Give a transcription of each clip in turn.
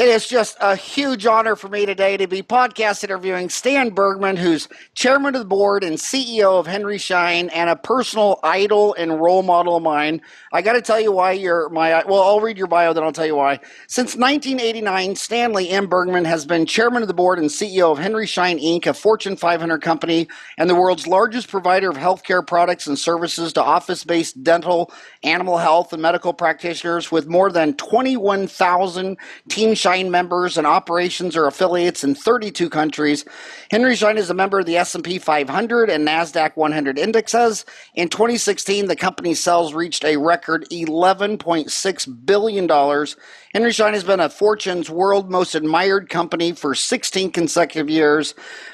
It is just a huge honor for me today to be podcast interviewing Stan Bergman, who's chairman of the board and CEO of Henry Schein and a personal idol and role model of mine. I got to tell you why I'll read your bio, then I'll tell you why. Since 1989, Stanley M. Bergman has been chairman of the board and CEO of Henry Schein, Inc., a Fortune 500 company and the world's largest provider of healthcare products and services to office-based dental, animal health, and medical practitioners with more than 21,000 Team Schein members and operations or affiliates in 32 countries. Henry Schein is a member of the S&P 500 and NASDAQ 100 indexes. In 2016, the company's sales reached a record $11.6 billion. Henry Schein has been a Fortune's world most admired company for 16 consecutive years.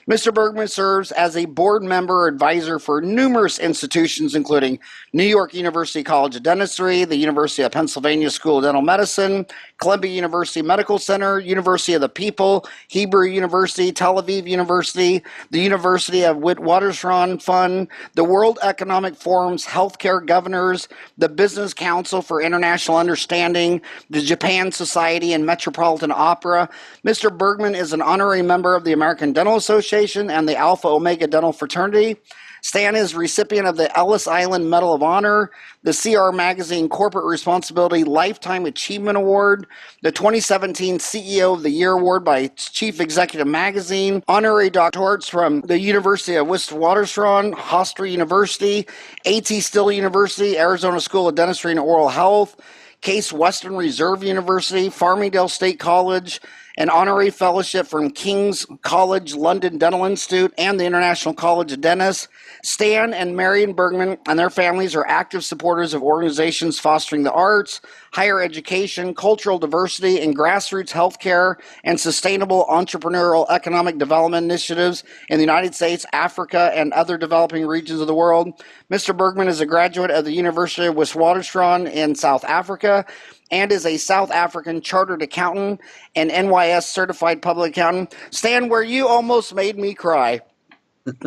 Mr. Bergman serves as a board member or advisor for numerous institutions, including New York University College of Dentistry, the University of Pennsylvania School of Dental Medicine, Columbia University Medical Center, University of the People, Hebrew University, Tel Aviv University, the University of Witwatersrand Fund, the World Economic Forum's Healthcare Governors, the Business Council for International Understanding, the Japan Society, and Metropolitan Opera. Mr. Bergman is an honorary member of the American Dental Association and the Alpha Omega Dental Fraternity. Stan is recipient of the Ellis Island Medal of Honor, the CR Magazine Corporate Responsibility Lifetime Achievement Award, the 2017 CEO of the Year Award by Chief Executive Magazine, Honorary Doctorates from the University of Witwatersrand, Hofstra University, A.T. Still University, Arizona School of Dentistry and Oral Health, Case Western Reserve University, Farmingdale State College, an honorary fellowship from King's College London Dental Institute and the International College of Dentists. Stan and Marion Bergman and their families are active supporters of organizations fostering the arts, higher education, cultural diversity, and grassroots healthcare and sustainable entrepreneurial economic development initiatives in the United States, Africa, and other developing regions of the world. Mr. Bergman is a graduate of the University of Witwatersrand in South Africa and is a South African chartered accountant and NYS certified public accountant. Stan, where you almost made me cry.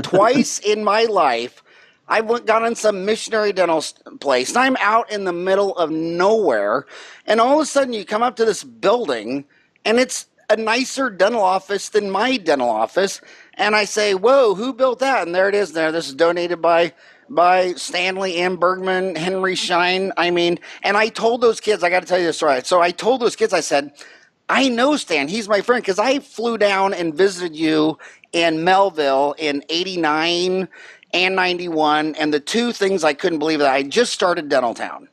Twice in my life, I've gone in some missionary dental place, and I'm out in the middle of nowhere, and all of a sudden you come up to this building, and it's a nicer dental office than my dental office, and I say, whoa, who built that? And there it is there. This is donated by Stanley M. Bergman, Henry Schein. And I told those kids, I got to tell you this story. So I told those kids, I said, I know Stan, he's my friend, because I flew down and visited you in Melville in 89 and 91, and the two things I couldn't believe that I just started Dental Town.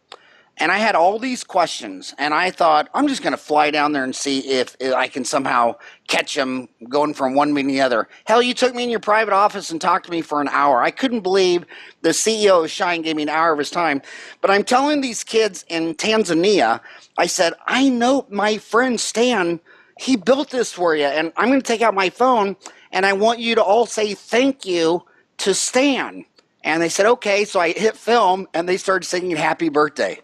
And I had all these questions, and I thought, I'm just going to fly down there and see if I can somehow catch them going from one meeting to the other. Hell, you took me in your private office and talked to me for an hour. I couldn't believe the CEO of Schein gave me an hour of his time. But I'm telling these kids in Tanzania, I said, I know my friend Stan, he built this for you, and I'm going to take out my phone, and I want you to all say thank you to Stan. And they said, okay. So I hit film, and they started singing happy birthday.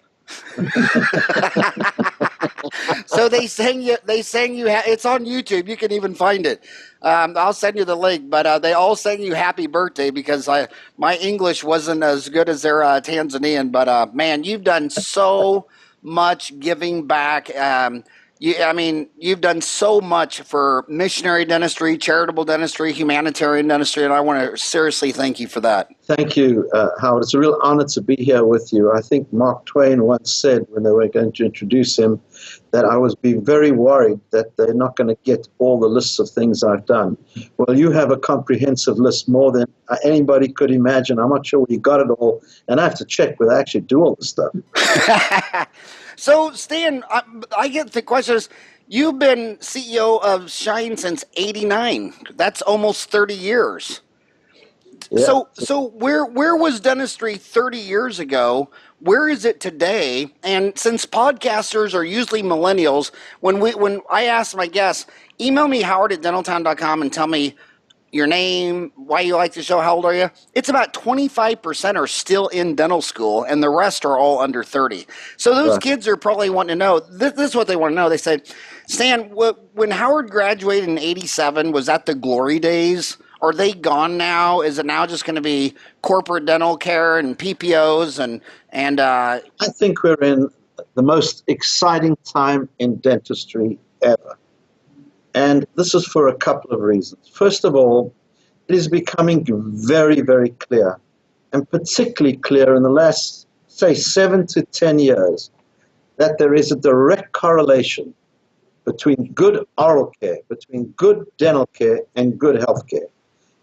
So they sang you. It's on YouTube. You can even find it. I'll send you the link. But they all sang you happy birthday because my English wasn't as good as their Tanzanian. But man, you've done so much giving back. You've done so much for missionary dentistry, charitable dentistry, humanitarian dentistry, and I want to seriously thank you for that. Thank you, Howard. It's a real honor to be here with you. I think Mark Twain once said when they were going to introduce him that I was be very worried that they're not going to get all the lists of things I've done. Well, you have a comprehensive list, more than anybody could imagine. I'm not sure where you got it all, and I have to check whether I actually do all this stuff. So, Stan, I get the question is, you've been CEO of Schein since 89. That's almost 30 years. Yeah. So where was dentistry 30 years ago? Where is it today? And since podcasters are usually millennials, when I ask my guests, email me howard@dentaltown.com and tell me your name, why you like the show, how old are you? It's about 25% are still in dental school, and the rest are all under 30. So those kids are probably wanting to know, this is what they want to know. They say, Stan, when Howard graduated in 87, was that the glory days? Are they gone now? Is it now just going to be corporate dental care and PPOs? And I think we're in the most exciting time in dentistry ever. And this is for a couple of reasons. First of all, it is becoming very, very clear, and particularly clear in the last, say, 7 to 10 years, that there is a direct correlation between good oral care, between good dental care, and good health care.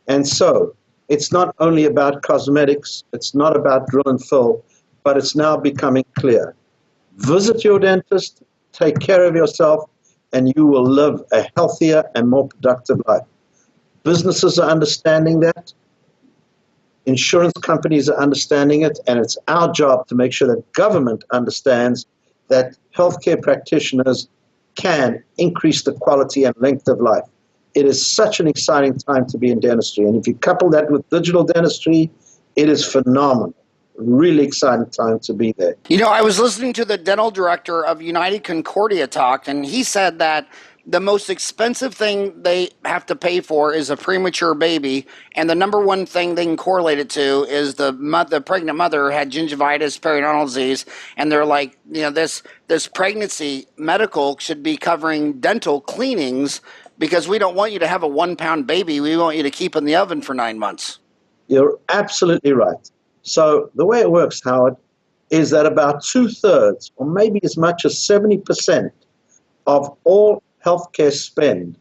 And so it's not only about cosmetics, it's not about drill and fill, but it's now becoming clear. Visit your dentist, take care of yourself, and you will live a healthier and more productive life. Businesses are understanding that. Insurance companies are understanding it, and it's our job to make sure that government understands that healthcare practitioners can increase the quality and length of life. It is such an exciting time to be in dentistry, and if you couple that with digital dentistry, it is phenomenal. Really exciting time to be there. You know, I was listening to the dental director of United Concordia talk, and he said that the most expensive thing they have to pay for is a premature baby, and the number one thing they can correlate it to is the pregnant mother had gingivitis, periodontal disease, and they're like, you know, this pregnancy medical should be covering dental cleanings because we don't want you to have a 1-pound baby. We want you to keep in the oven for 9 months. You're absolutely right. So the way it works, Howard, is that about 2/3, or maybe as much as 70% of all healthcare spend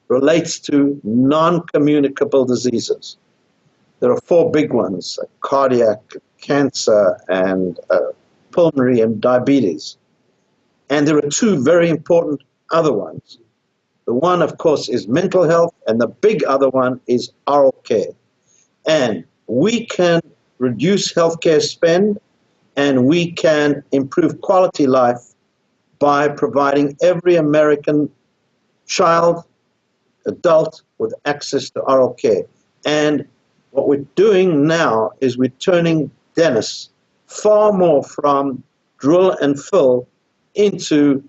relates to non-communicable diseases. There are 4 big ones: cardiac, cancer, and pulmonary and diabetes. And there are 2 very important other ones. The one, of course, is mental health, and the big other one is oral care. And we can reduce healthcare spend, and we can improve quality life by providing every American child, adult, with access to oral care. And what we're doing now is we're turning dentists far more from drill and fill into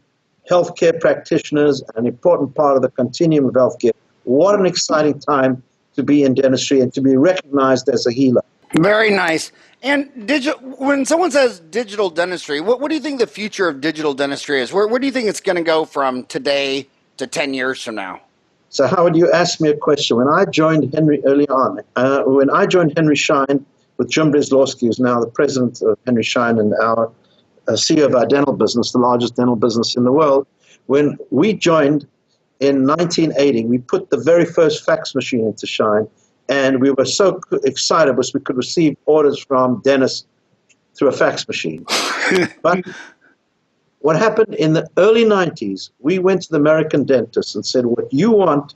healthcare practitioners, an important part of the continuum of healthcare. What an exciting time to be in dentistry and to be recognized as a healer. Very nice. And when someone says digital dentistry, what do you think the future of digital dentistry is? Where do you think it's going to go from today to 10 years from now? So Howard, you asked me a question. When I joined Henry early on, when I joined Henry Schein with Jim Breslawski, who's now the president of Henry Schein and our CEO of our dental business, the largest dental business in the world, when we joined in 1980, we put the very first fax machine into Schein, and we were so excited because we could receive orders from dentists through a fax machine. But what happened in the early 90s, we went to the American dentists and said, what you want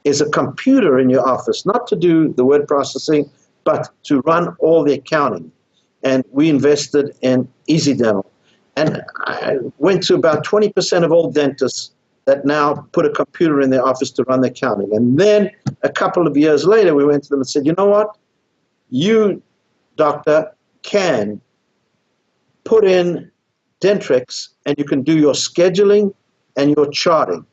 is a computer in your office, not to do the word processing, but to run all the accounting. And we invested in Easy Dental. And I went to about 20% of all dentists that now put a computer in their office to run the accounting. And then a couple of years later, we went to them and said, you know what? You, doctor, can put in Dentrix and you can do your scheduling and your charting.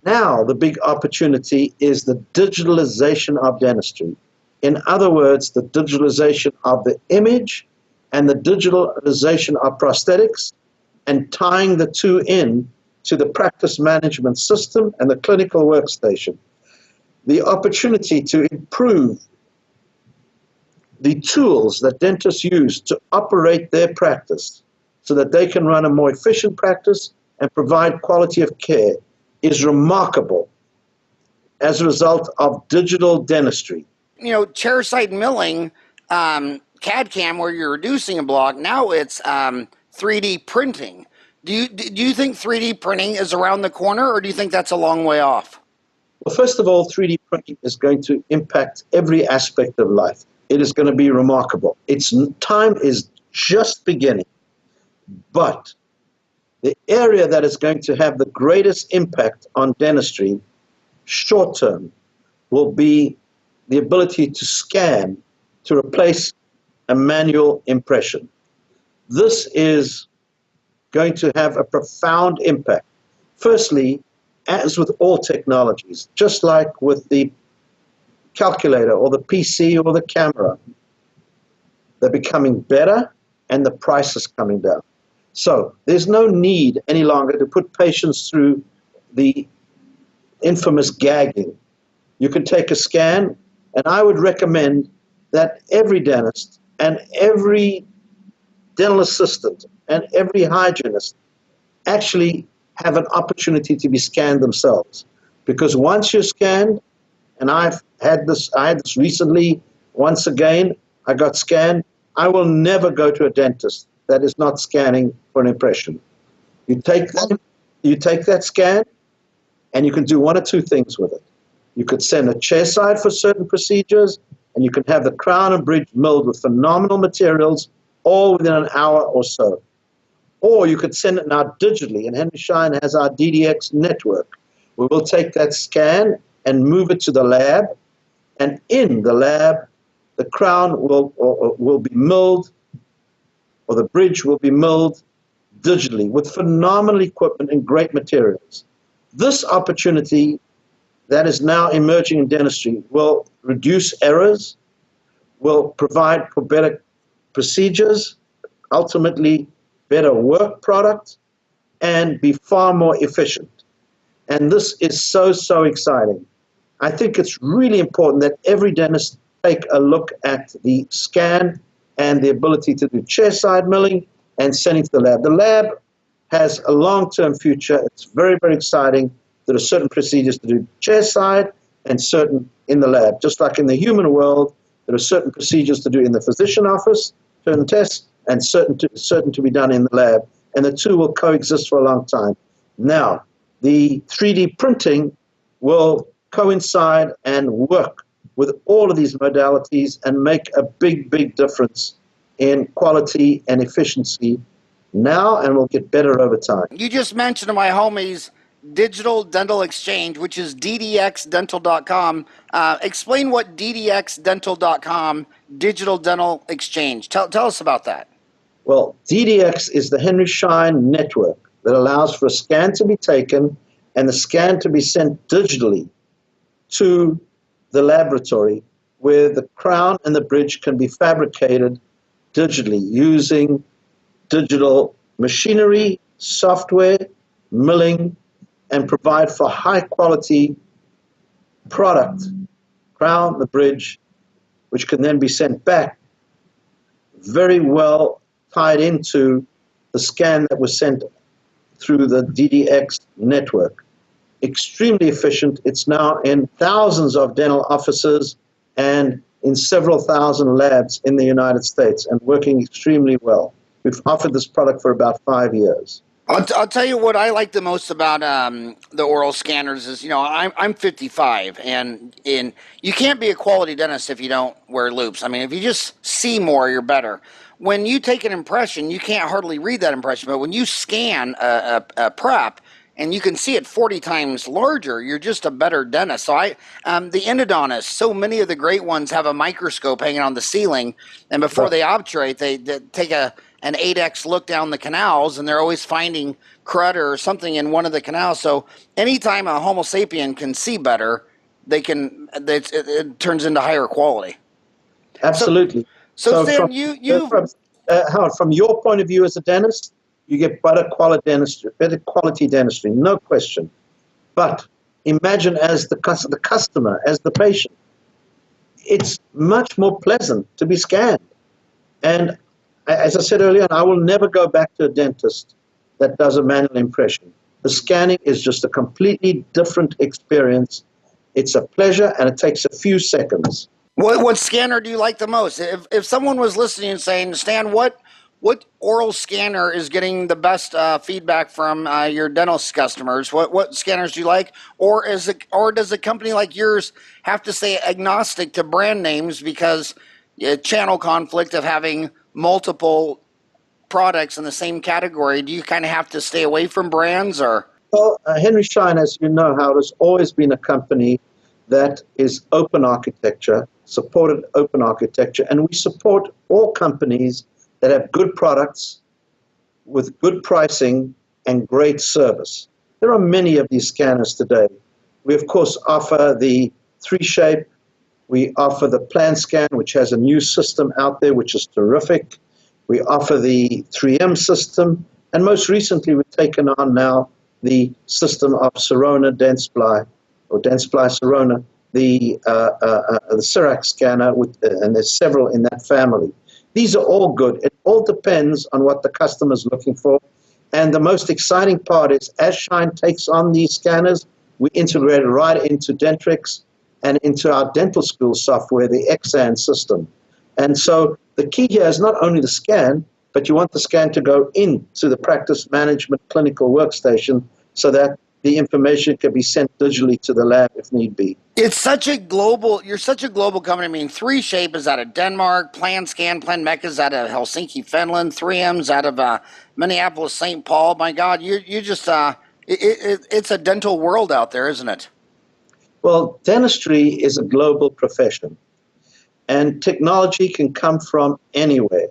Now the big opportunity is the digitalization of dentistry. In other words, the digitalization of the image and the digitalization of prosthetics, and tying the 2 in to the practice management system and the clinical workstation. The opportunity to improve the tools that dentists use to operate their practice so that they can run a more efficient practice and provide quality of care is remarkable as a result of digital dentistry. You know, chairside milling, CAD/CAM, where you're reducing a block, now it's 3D printing. Do you think 3D printing is around the corner, or do you think that's a long way off? Well, first of all, 3D printing is going to impact every aspect of life. It is going to be remarkable. Its time is just beginning. But the area that is going to have the greatest impact on dentistry short term will be the ability to scan to replace a manual impression. This is going to have a profound impact. Firstly, as with all technologies, just like with the calculator or the PC or the camera, they're becoming better and the price is coming down. So there's no need any longer to put patients through the infamous gagging. You can take a scan, and I would recommend that every dentist and every dental assistant and every hygienist actually have an opportunity to be scanned themselves. Because once you're scanned, and I had this recently, once again, I got scanned, I will never go to a dentist that is not scanning for an impression. You take that scan, and you can do one or two things with it. You could send a chairside for certain procedures, and you can have the crown and bridge milled with phenomenal materials all within an hour or so. Or you could send it now digitally, and Henry Schein has our DDX network. We will take that scan and move it to the lab, and in the lab, the crown will be milled, or the bridge will be milled digitally with phenomenal equipment and great materials. This opportunity that is now emerging in dentistry will reduce errors, will provide for better procedures, ultimately better work product, and be far more efficient. And this is so, so exciting. I think it's really important that every dentist take a look at the scan and the ability to do chairside milling and sending to the lab. The lab has a long-term future. It's very, very exciting. There are certain procedures to do chairside and certain in the lab. Just like in the human world, there are certain procedures to do in the physician office, certain tests, and certain to be done in the lab. And the two will coexist for a long time. Now, the 3D printing will coincide and work with all of these modalities and make a big, big difference in quality and efficiency now, and will get better over time. You just mentioned to my homies Digital Dental Exchange, which is ddxdental.com. Explain what ddxdental.com, Digital Dental Exchange. Tell us about that. Well, DDX is the Henry Schein network that allows for a scan to be taken and the scan to be sent digitally to the laboratory, where the crown and the bridge can be fabricated digitally using digital machinery, software, milling, and provide for high quality product, crown, the bridge, which can then be sent back very well tied into the scan that was sent through the DDX network. Extremely efficient. It's now in thousands of dental offices and in several thousand labs in the United States, and working extremely well. We've offered this product for about 5 years. I'll tell you what I like the most about the oral scanners is, I'm 55, and you can't be a quality dentist if you don't wear loops. I mean, if you just see more, you're better. When you take an impression, you can't hardly read that impression, but when you scan a prep and you can see it 40 times larger, you're just a better dentist. So the endodontists, so many of the great ones have a microscope hanging on the ceiling, and before they obturate, they take an 8x look down the canals, and they're always finding crud or something in one of the canals. So anytime a Homo sapien can see better, it turns into higher quality. Absolutely. So Stan, Howard, from your point of view as a dentist, you get better quality dentistry, no question. But imagine as the customer, as the patient, it's much more pleasant to be scanned. And as I said earlier, I will never go back to a dentist that does a manual impression. The scanning is just a completely different experience. It's a pleasure, and it takes a few seconds. What scanner do you like the most? If someone was listening and saying, Stan, what oral scanner is getting the best feedback from your dental customers? What scanners do you like? Or does a company like yours have to stay agnostic to brand names because channel conflict of having multiple products in the same category? Do you kind of have to stay away from brands, or? Well, Henry Schein, as you know, Howard, has always been a company that is open architecture, supported open architecture, and we support all companies that have good products with good pricing and great service. There are many of these scanners today. We, of course, offer the 3Shape. We offer the Plan Scan, which has a new system out there, which is terrific. We offer the 3M system. And most recently, we've taken on now the system of Sirona Dentsply, or Dentsply Sirona, the Sirac scanner, and there's several in that family. These are all good. It all depends on what the customer is looking for. And the most exciting part is, as Schein takes on these scanners, we integrate it right into Dentrix and into our dental school software, the XAN system. And so the key here is not only the scan, but you want the scan to go into the practice management clinical workstation so that the information can be sent digitally to the lab if need be. It's such a global, you're such a global company. I mean, 3Shape is out of Denmark, Plan Mecca is out of Helsinki, Finland, 3M's out of Minneapolis, St. Paul. My God, you just, it's a dental world out there, isn't it? Well, dentistry is a global profession, and technology can come from anywhere.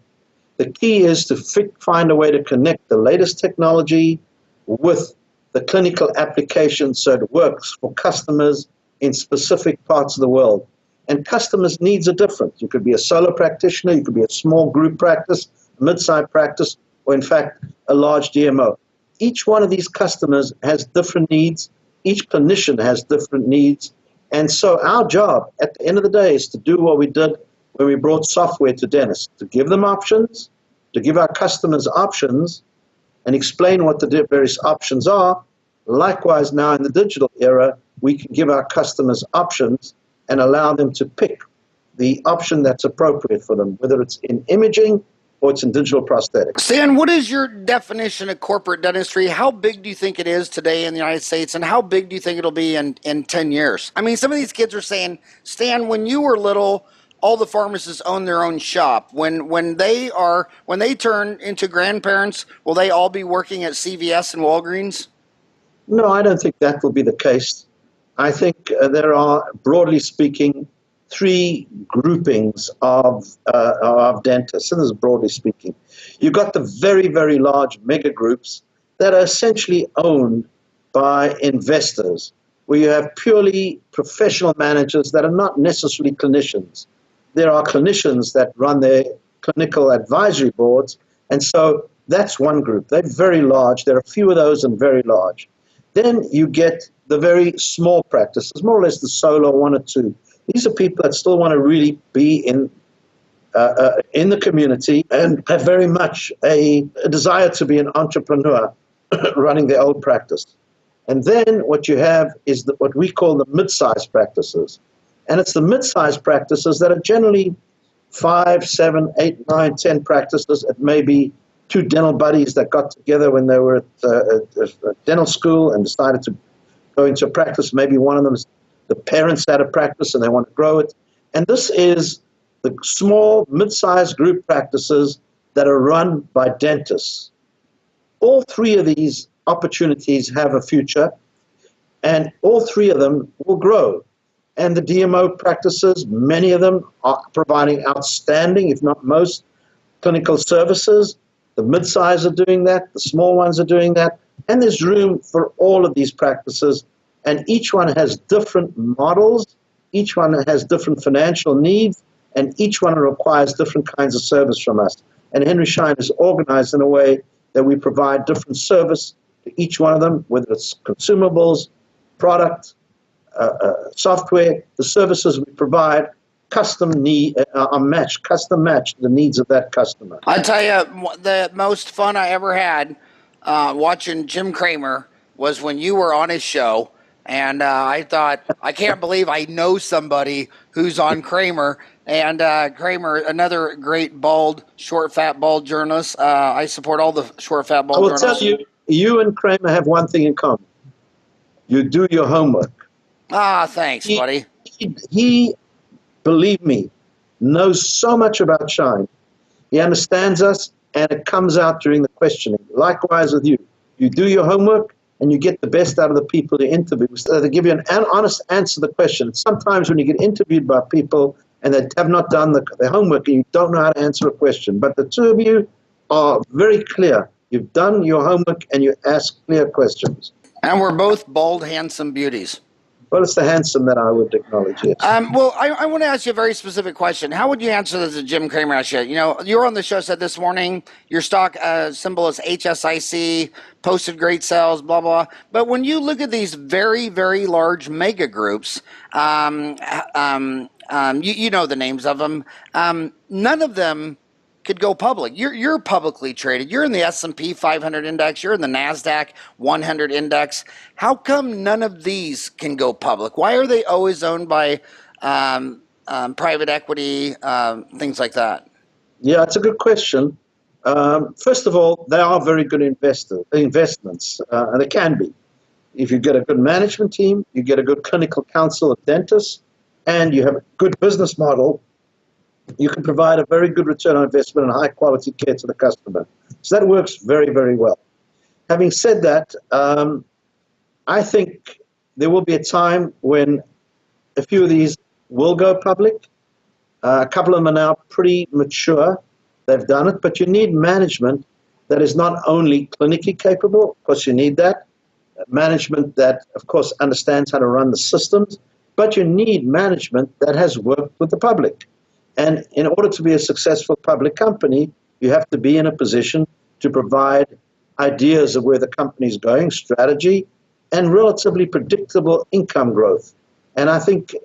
The key is to find a way to connect the latest technology with the clinical application so it works for customers in specific parts of the world. And customers' needs are different. You could be a solo practitioner, you could be a small group practice, a mid-sized practice, or in fact, a large DMO. Each one of these customers has different needs. Each clinician has different needs. And so our job at the end of the day is to do what we did when we brought software to dentists, to give them options, to give our customers options, and explain what the various options are. Likewise, now in the digital era, we can give our customers options and allow them to pick the option that's appropriate for them, whether it's in imaging or it's in digital prosthetics. Stan, what is your definition of corporate dentistry? How big do you think it is today in the United States, and how big do you think it'll be in 10 years? I mean, some of these kids are saying, Stan, when you were little, all the pharmacists own their own shop. When they turn into grandparents, will they all be working at CVS and Walgreens? No, I don't think that will be the case. I think there are, broadly speaking, three groupings of dentists, and this is broadly speaking. You've got the very, very large mega groups that are essentially owned by investors, where you have purely professional managers that are not necessarily clinicians. There are clinicians that run their clinical advisory boards, and so that's one group. They're very large. There are a few of those and very large. Then you get the very small practices, more or less the solo one or two. These are people that still want to really be in the community and have very much a desire to be an entrepreneur running their own practice. And then what you have is what we call the mid-sized practices. And it's the mid-sized practices that are generally 5, 7, 8, 9, 10 practices. It may be two dental buddies that got together when they were at dental school and decided to go into a practice. Maybe one of them is the parents had a practice and they want to grow it. And this is the small, mid-sized group practices that are run by dentists. All three of these opportunities have a future, and all three of them will grow. And the DMO practices, many of them are providing outstanding, if not most, clinical services. The mid-size are doing that, the small ones are doing that, and there's room for all of these practices, and each one has different models, each one has different financial needs, and each one requires different kinds of service from us. And Henry Schein is organized in a way that we provide different service to each one of them, whether it's consumables, product, software. The services we provide custom matched the needs of that customer. I tell you, the most fun I ever had watching Jim Kramer was when you were on his show, and I thought, I can't believe I know somebody who's on Kramer. And Kramer, another great short, fat, bald journalist. I support all the short, fat, bald journalists. I will tell you, you and Kramer have one thing in common. You do your homework. Thanks, buddy. He, believe me, knows so much about Schein. He understands us, and it comes out during the questioning. Likewise with you. You do your homework, and you get the best out of the people you interview. So they give you an honest answer to the question. Sometimes when you get interviewed by people and they have not done the homework, and you don't know how to answer a question. But the two of you are very clear. You've done your homework, and you ask clear questions. And we're both bald, handsome beauties. Well, it's the handsome that I would acknowledge, yes. Well, I want to ask you a very specific question. How would you answer this as Jim Kramer asked you? You know, you were on the show, said this morning, your stock symbol is HSIC, posted great sales, blah, blah. But when you look at these very, very large mega groups, you know the names of them, none of them could go public. You're publicly traded. You're in the S&P 500 index. You're in the NASDAQ 100 index. How come none of these can go public? Why are they always owned by private equity, things like that? Yeah, it's a good question. First of all, they are very good investments, and they can be. If you get a good management team, you get a good clinical council of dentists, and you have a good business model, you can provide a very good return on investment and high quality care to the customer. So that works very, very well. Having said that, I think there will be a time when a few of these will go public. A couple of them are now pretty mature. They've done it, but you need management that is not only clinically capable, of course you need that, management that, of course, understands how to run the systems, but you need management that has worked with the public. And in order to be a successful public company, you have to be in a position to provide ideas of where the company is going, strategy, and relatively predictable income growth. And I think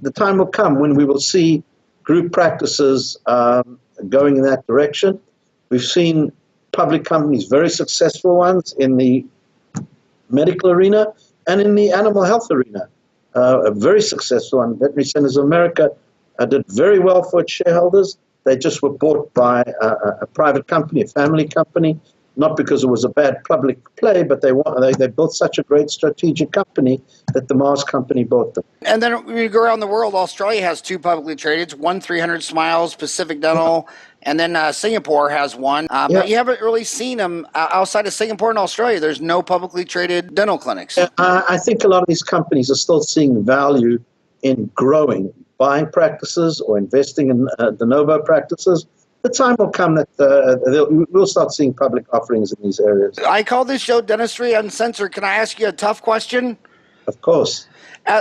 the time will come when we will see group practices going in that direction. We've seen public companies, very successful ones in the medical arena and in the animal health arena. A very successful one, Veterinary Centers of America, did very well for its shareholders. They just were bought by a private company, a family company, not because it was a bad public play, but they built such a great strategic company that the Mars company bought them. And then when you go around the world, Australia has two publicly traded, one 300 Smiles, Pacific Dental, and then Singapore has one. But you haven't really seen them outside of Singapore and Australia. There's no publicly traded dental clinics. I think a lot of these companies are still seeing value in growing, buying practices or investing in de novo practices. The time will come that we'll start seeing public offerings in these areas. I call this show Dentistry Uncensored. Can I ask you a tough question? Of course.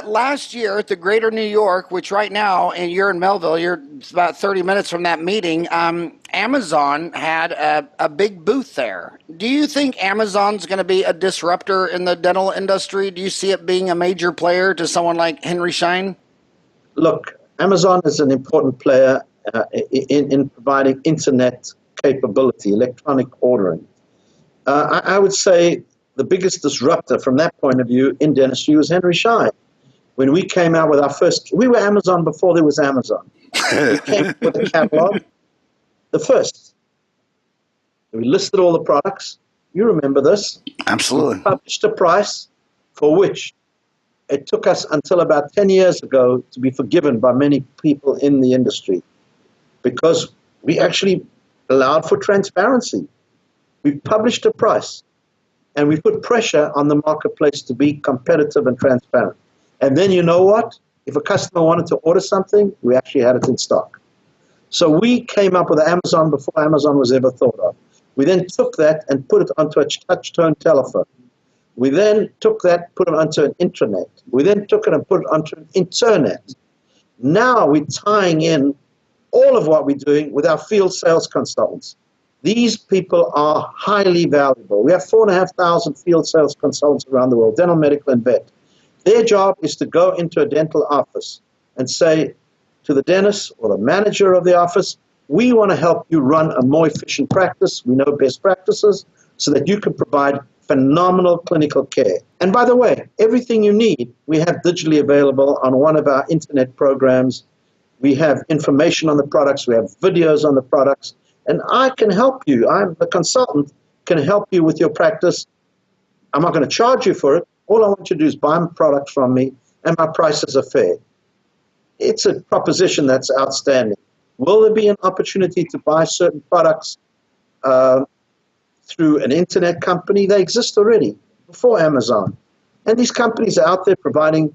Last year at the Greater New York, which right now, and you're in Melville, you're about 30 minutes from that meeting, Amazon had a big booth there. Do you think Amazon's going to be a disruptor in the dental industry? Do you see it being a major player to someone like Henry Schein? Look, Amazon is an important player in providing internet capability, electronic ordering. I would say the biggest disruptor from that point of view in dentistry was Henry Schein. When we came out with our first, we were Amazon before there was Amazon. We came up with a catalog, the first. We listed all the products. You remember this. Absolutely. We published a price for which it took us until about 10 years ago to be forgiven by many people in the industry, because we actually allowed for transparency. We published a price, and we put pressure on the marketplace to be competitive and transparent. And then you know what? If a customer wanted to order something, we actually had it in stock. So we came up with Amazon before Amazon was ever thought of. We then took that and put it onto a touch-tone telephone. We then took that, put it onto an intranet. We then took it and put it onto an internet. Now we're tying in all of what we're doing with our field sales consultants. These people are highly valuable. We have 4,500 field sales consultants around the world, dental, medical, and vet. Their job is to go into a dental office and say to the dentist or the manager of the office, we want to help you run a more efficient practice. We know best practices so that you can provide phenomenal clinical care. And by the way, everything you need, we have digitally available on one of our internet programs. We have information on the products. We have videos on the products. And I can help you. I'm the consultant, can help you with your practice. I'm not going to charge you for it. All I want you to do is buy a product from me, and my prices are fair. It's a proposition that's outstanding. Will there be an opportunity to buy certain products through an internet company? They exist already before Amazon. And these companies are out there providing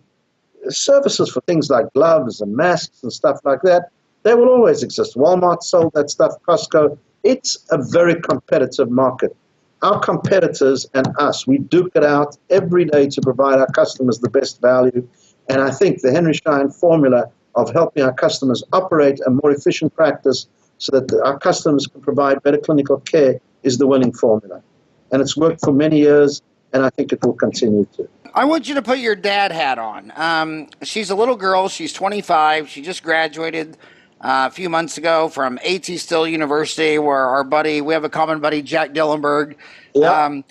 services for things like gloves and masks and stuff like that. They will always exist. Walmart sold that stuff, Costco. It's a very competitive market. our competitors and us, we duke it out every day to provide our customers the best value. And I think the Henry Schein formula of helping our customers operate a more efficient practice so that our customers can provide better clinical care is the winning formula. And it's worked for many years, and I think it will continue to. I want you to put your dad hat on. She's a little girl. She's 25. She just graduated a few months ago from A.T. Still University, where we have a common buddy, Jack Dillenberg. Yeah.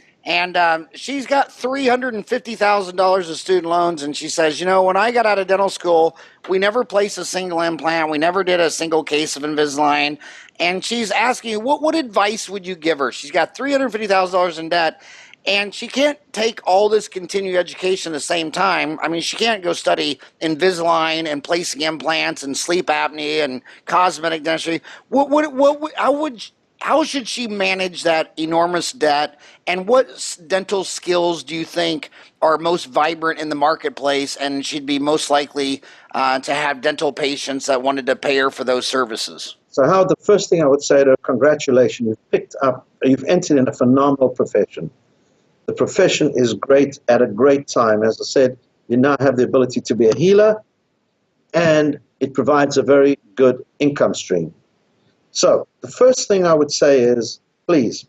She's got $350,000 of student loans, and she says, when I got out of dental school, we never placed a single implant. We never did a single case of Invisalign. And she's asking you, what advice would you give her? She's got $350,000 in debt, and she can't take all this continuing education at the same time. I mean, she can't go study Invisalign and placing implants and sleep apnea and cosmetic dentistry. How should she manage that enormous debt? And what dental skills do you think are most vibrant in the marketplace, and she'd be most likely to have dental patients that wanted to pay her for those services? So Howard, the first thing I would say to her, congratulations, you've entered in a phenomenal profession. The profession is great at a great time. As I said, you now have the ability to be a healer, and it provides a very good income stream. So the first thing I would say is, please,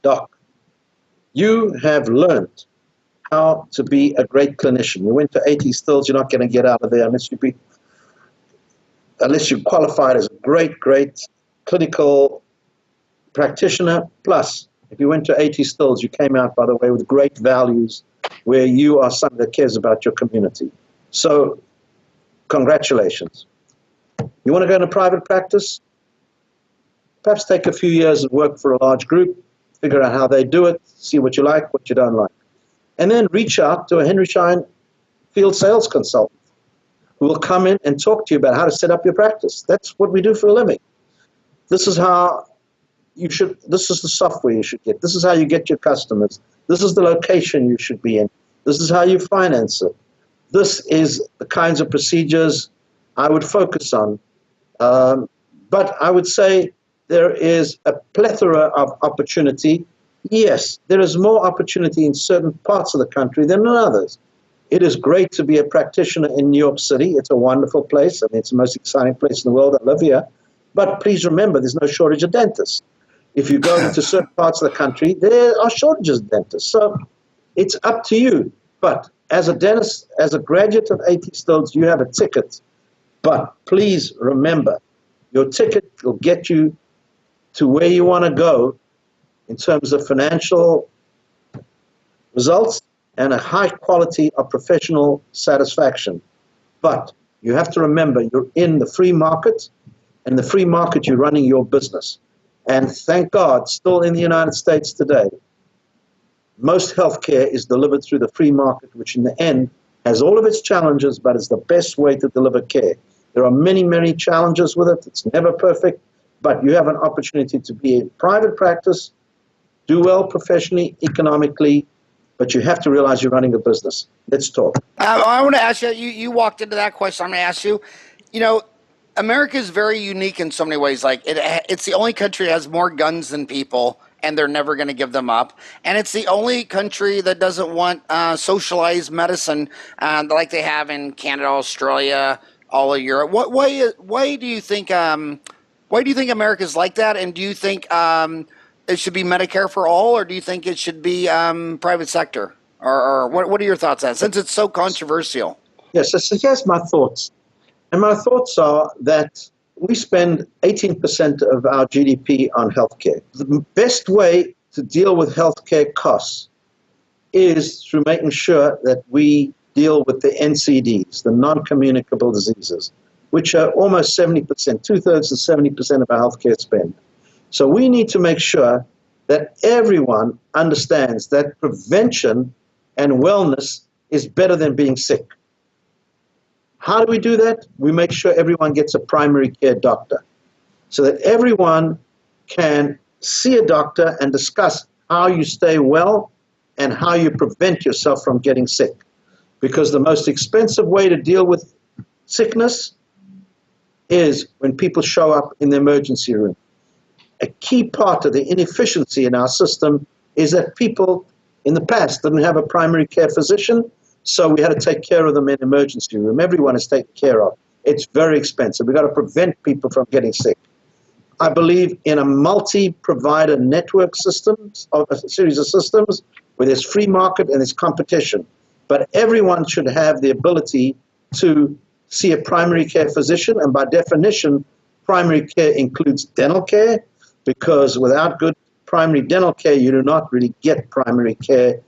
Doc, you have learned how to be a great clinician. You went to A.T. Stills, you're not going to get out of there unless you qualified as a great, great clinical practitioner. Plus, if you went to A.T. Stills, you came out, by the way, with great values where you are someone that cares about your community. So, congratulations. You want to go into private practice? Perhaps take a few years and work for a large group, figure out how they do it, see what you like, what you don't like. And then reach out to a Henry Schein field sales consultant who will come in and talk to you about how to set up your practice. That's what we do for a living. This is the software you should get. This is how you get your customers. This is the location you should be in. This is how you finance it. This is the kinds of procedures I would focus on. But I would say there is a plethora of opportunity. Yes, there is more opportunity in certain parts of the country than in others. It is great to be a practitioner in New York City. It's a wonderful place. I mean, it's the most exciting place in the world. I live here. But please remember, there's no shortage of dentists. If you go into certain parts of the country, there are shortages of dentists. So it's up to you. But as a dentist, as a graduate of A.T. Stills, you have a ticket. But please remember, your ticket will get you to where you want to go in terms of financial results and a high quality of professional satisfaction. But you have to remember, you're in the free market, and the free market, you're running your business. And thank God, still in the United States today, most healthcare is delivered through the free market, which in the end has all of its challenges, but is the best way to deliver care. There are many, many challenges with it. It's never perfect, but you have an opportunity to be a private practice, do well professionally, economically, but you have to realize you're running a business. Let's talk. I want to ask you, you walked into that question. I'm going to ask you, America is very unique in so many ways. Like it's the only country that has more guns than people, and they're never going to give them up. And it's the only country that doesn't want socialized medicine like they have in Canada, Australia, all of Europe. Why do you think America's like that? And do you think it should be Medicare for all, or do you think it should be private sector? Or what are your thoughts on it, since it's so controversial? Yes, so here's my thoughts. And my thoughts are that we spend 18% of our GDP on healthcare. The best way to deal with healthcare costs is through making sure that we deal with the NCDs, the non-communicable diseases, which are almost 70%, two-thirds to 70% of our healthcare spend. So we need to make sure that everyone understands that prevention and wellness is better than being sick. How do we do that? We make sure everyone gets a primary care doctor so that everyone can see a doctor and discuss how you stay well and how you prevent yourself from getting sick. Because the most expensive way to deal with sickness is when people show up in the emergency room. a key part of the inefficiency in our system is that people in the past didn't have a primary care physician, so we had to take care of them in emergency room. Everyone is taken care of. It's very expensive. We've got to prevent people from getting sick. I believe in a multi-provider network system, a series of systems where there's free market and there's competition. But everyone should have the ability to see a primary care physician, and by definition, primary care includes dental care, because without good primary dental care, you do not really get primary care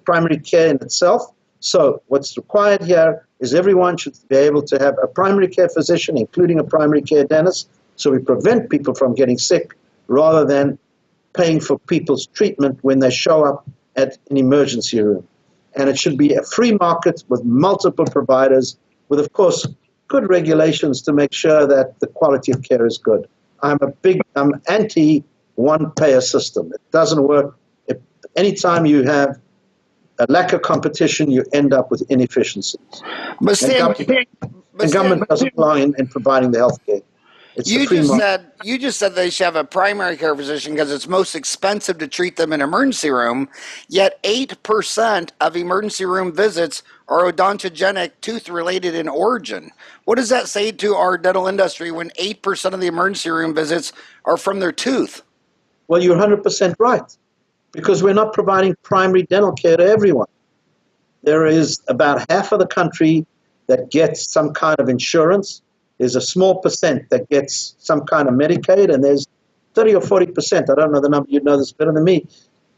primary care in itself. So what's required here is everyone should be able to have a primary care physician, including a primary care dentist, so we prevent people from getting sick rather than paying for people's treatment when they show up at an emergency room. And it should be a free market with multiple providers, with, of course, good regulations to make sure that the quality of care is good. I'm anti one-payer system. It doesn't work. Anytime you have a lack of competition, you end up with inefficiencies. But Stan, government doesn't belong in providing the health care. You just said they should have a primary care physician because it's most expensive to treat them in emergency room, yet 8% of emergency room visits are odontogenic, tooth-related in origin. What does that say to our dental industry when 8% of the emergency room visits are from their tooth? Well, you're 100% right, because we're not providing primary dental care to everyone. There is about half of the country that gets some kind of insurance. There's a small percent that gets some kind of Medicaid, and there's 30 or 40%, I don't know the number, you know this better than me,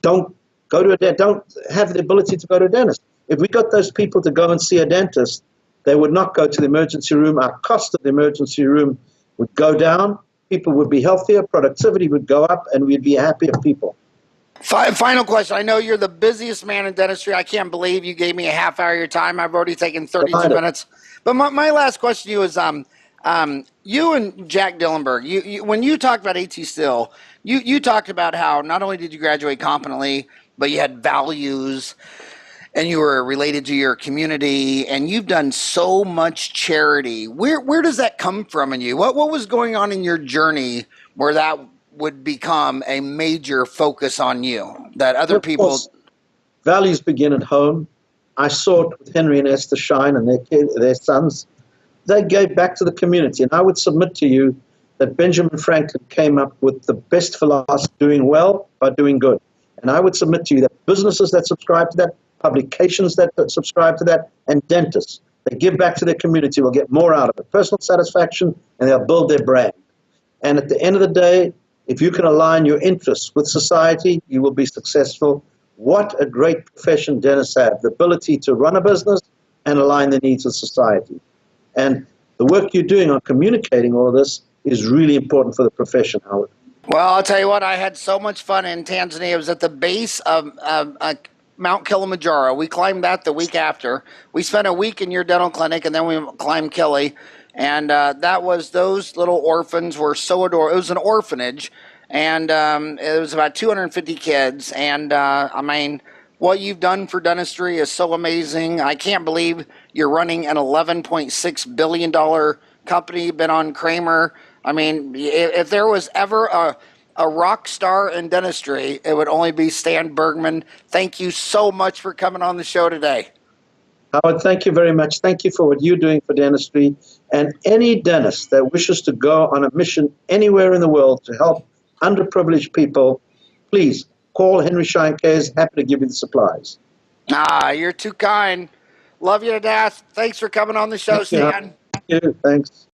don't have the ability to go to a dentist. If we got those people to go and see a dentist, they would not go to the emergency room. Our cost of the emergency room would go down, people would be healthier, productivity would go up, and we'd be happier people. Final question. I know you're the busiest man in dentistry. I can't believe you gave me a half hour of your time. I've already taken 32 minutes. But my last question to you is, you and Jack Dillenberg, when you talked about AT Still, you talked about how not only did you graduate competently, but you had values and you were related to your community, and you've done so much charity. Where does that come from in you? What was going on in your journey where that would become a major focus on you that other people? Values begin at home. I saw it with Henry and Esther Schein and their sons. They gave back to the community. And I would submit to you that Benjamin Franklin came up with the best philosophy, doing well by doing good. And I would submit to you that businesses that subscribe to that, publications that subscribe to that, and dentists that give back to their community will get more out of it. Personal satisfaction, and they'll build their brand. And at the end of the day, if you can align your interests with society, you will be successful. What a great profession dentists have, the ability to run a business and align the needs of society. And the work you're doing on communicating all of this is really important for the profession, Howard. Well, I'll tell you what, I had so much fun in Tanzania. It was at the base of Mount Kilimanjaro. We climbed that the week after. We spent a week in your dental clinic, and then we climbed Kili. And those little orphans were so adorable. It was an orphanage, and it was about 250 kids. And I mean, what you've done for dentistry is so amazing. I can't believe you're running an $11.6 billion company, been on Kramer. I mean, if there was ever a rock star in dentistry, it would only be Stan Bergman. Thank you so much for coming on the show today. Howard, thank you very much. Thank you for what you're doing for dentistry. And any dentist that wishes to go on a mission anywhere in the world to help underprivileged people, please call Henry Schein Cares. Happy to give you the supplies. You're too kind. Love you to death. Thanks for coming on the show, Stan. Thank you. Thanks.